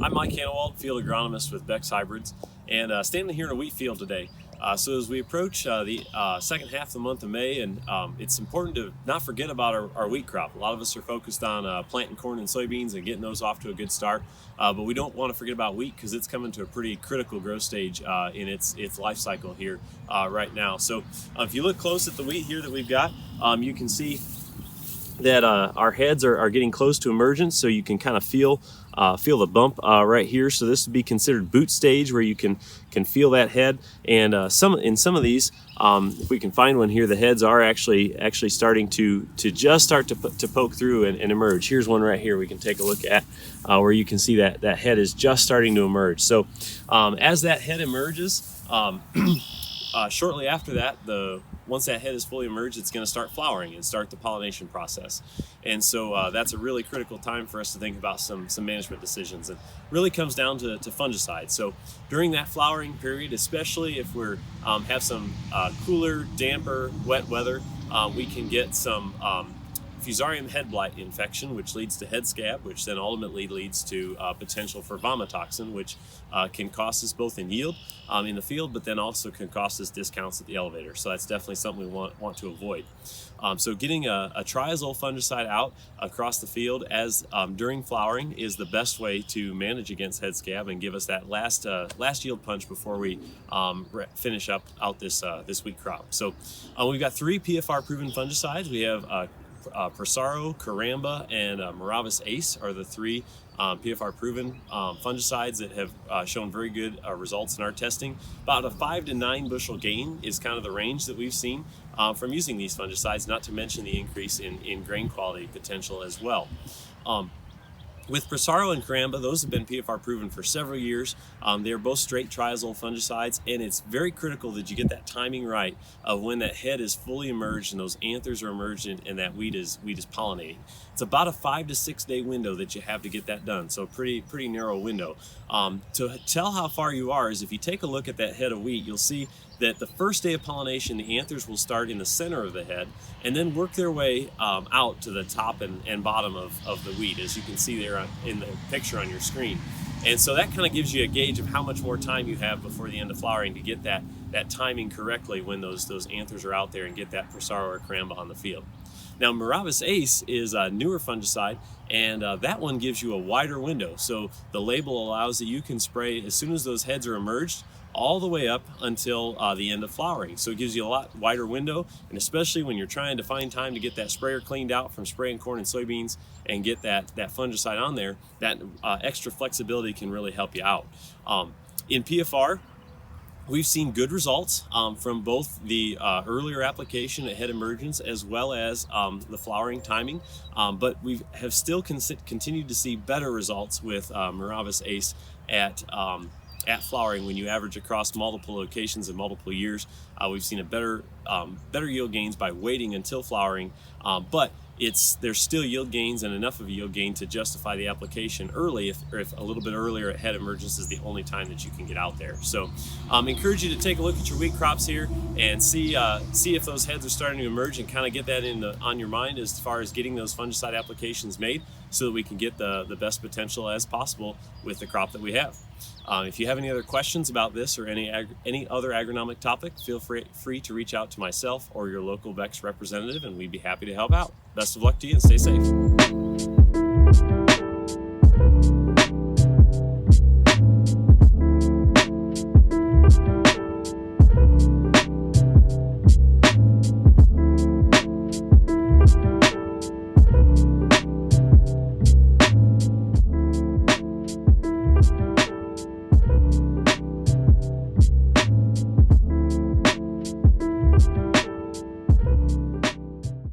I'm Mike Hanawald, field agronomist with Beck's Hybrids, and standing here in a wheat field today. So as we approach the second half of the month of May, and it's important to not forget about our wheat crop. A lot of us are focused on planting corn and soybeans and getting those off to a good start, but we don't want to forget about wheat because it's coming to a pretty critical growth stage in its life cycle here right now. So if you look close at the wheat here that we've got, you can see that our heads are getting close to emergence, so you can kind of feel the bump right here. So this would be considered boot stage, where you can feel that head. And in some of these, if we can find one here, the heads are actually starting to just start to poke through and emerge. Here's one right here we can take a look at, where you can see that head is just starting to emerge. So as that head emerges, shortly after that, once that head is fully emerged, it's going to start flowering and start the pollination process. And so that's a really critical time for us to think about some management decisions. It really comes down to fungicide. So during that flowering period, especially if we have some cooler, damper, wet weather, we can get some Fusarium head blight infection, which leads to head scab, which then ultimately leads to potential for vomitoxin, which can cost us both in yield in the field, but then also can cost us discounts at the elevator. So that's definitely something we want to avoid. So getting a triazole fungicide out across the field as during flowering is the best way to manage against head scab and give us that last yield punch before we finish out this wheat crop. So we've got 3 PFR proven fungicides. We have Prosaro, Caramba, and Miravis Ace are the 3 PFR proven fungicides that have shown very good results in our testing. About a 5 to 9 bushel gain is kind of the range that we've seen from using these fungicides, not to mention the increase in grain quality potential as well. With Prosaro and Caramba, those have been PFR proven for several years. They're both straight triazole fungicides, and it's very critical that you get that timing right of when that head is fully emerged and those anthers are emerged and that wheat is pollinating. It's about a 5 to 6 day window that you have to get that done, so pretty narrow window. To tell how far you are is if you take a look at that head of wheat, you'll see that the first day of pollination, the anthers will start in the center of the head and then work their way out to the top and bottom of the wheat, as you can see there in the picture on your screen. And so that kind of gives you a gauge of how much more time you have before the end of flowering to get that timing correctly when those anthers are out there and get that Prosaro or Caramba on the field. Now, Miravis Ace is a newer fungicide, and that one gives you a wider window. So the label allows that you can spray as soon as those heads are emerged, all the way up until the end of flowering. So it gives you a lot wider window, and especially when you're trying to find time to get that sprayer cleaned out from spraying corn and soybeans and get that fungicide on there, that extra flexibility can really help you out. In PFR, we've seen good results from both the earlier application at head emergence as well as the flowering timing, but we have still continued to see better results with Miravis Ace at flowering. When you average across multiple locations and multiple years, we've seen a better yield gains by waiting until flowering, but there's still yield gains and enough of a yield gain to justify the application early if a little bit earlier at head emergence is the only time that you can get out there. So encourage you to take a look at your wheat crops here and see if those heads are starting to emerge, and kind of get that on your mind as far as getting those fungicide applications made so that we can get the best potential as possible with the crop that we have. If you have any other questions about this or any other agronomic topic, feel free to reach out to myself or your local Beck's representative, and we'd be happy to help out. Best of luck to you and stay safe.